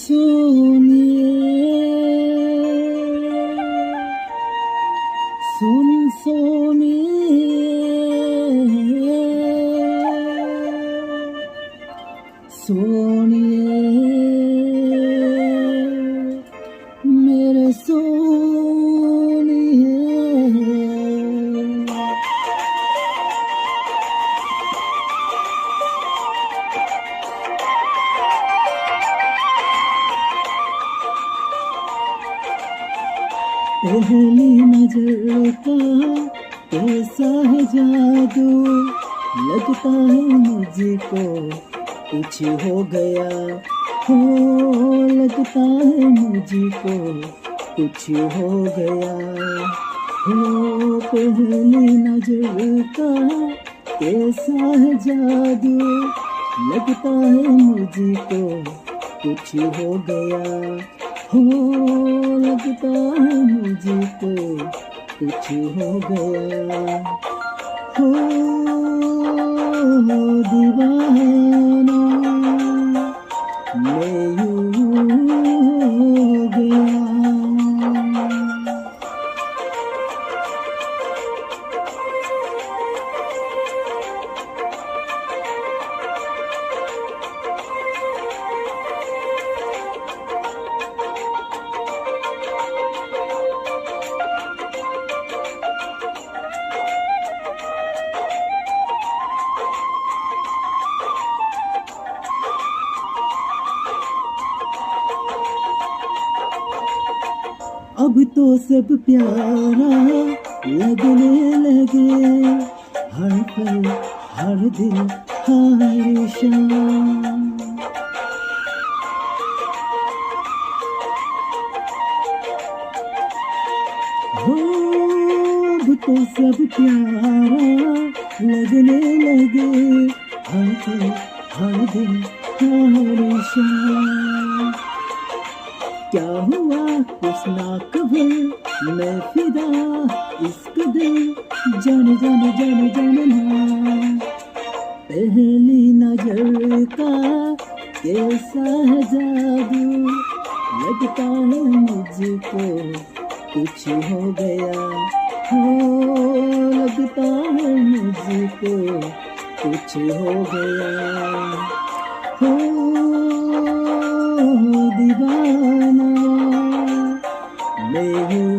सोनिए सुन सोनिए सोनिए मेरे सोनिए। पहली नजर का कैसा है जादू, लगता है मुझको कुछ हो गया हो, लगता है मुझको कुछ हो गया हो। पहली नजर का कैसा है जादू, लगता है मुझको कुछ हो गया हो, लगता है मुझको कुछ हो गया हो। दीवाना मैं यूं हो गया। अब तो सब प्यारा लगने लगे, हर पल हर दिन हर शाम। हो अब तो सब प्यारा लगने लगे, हर पल हर दिन हर शाम। क्या हुआ उस नाकबल मैं फिदा, इश्क दिल जाने जाने जाने जाने ना। पहली नजर का कैसा है जादू, लगता है मुझको कुछ हो गया हो, लगता है मुझको कुछ हो गया हो। दीवाना मैं हूँ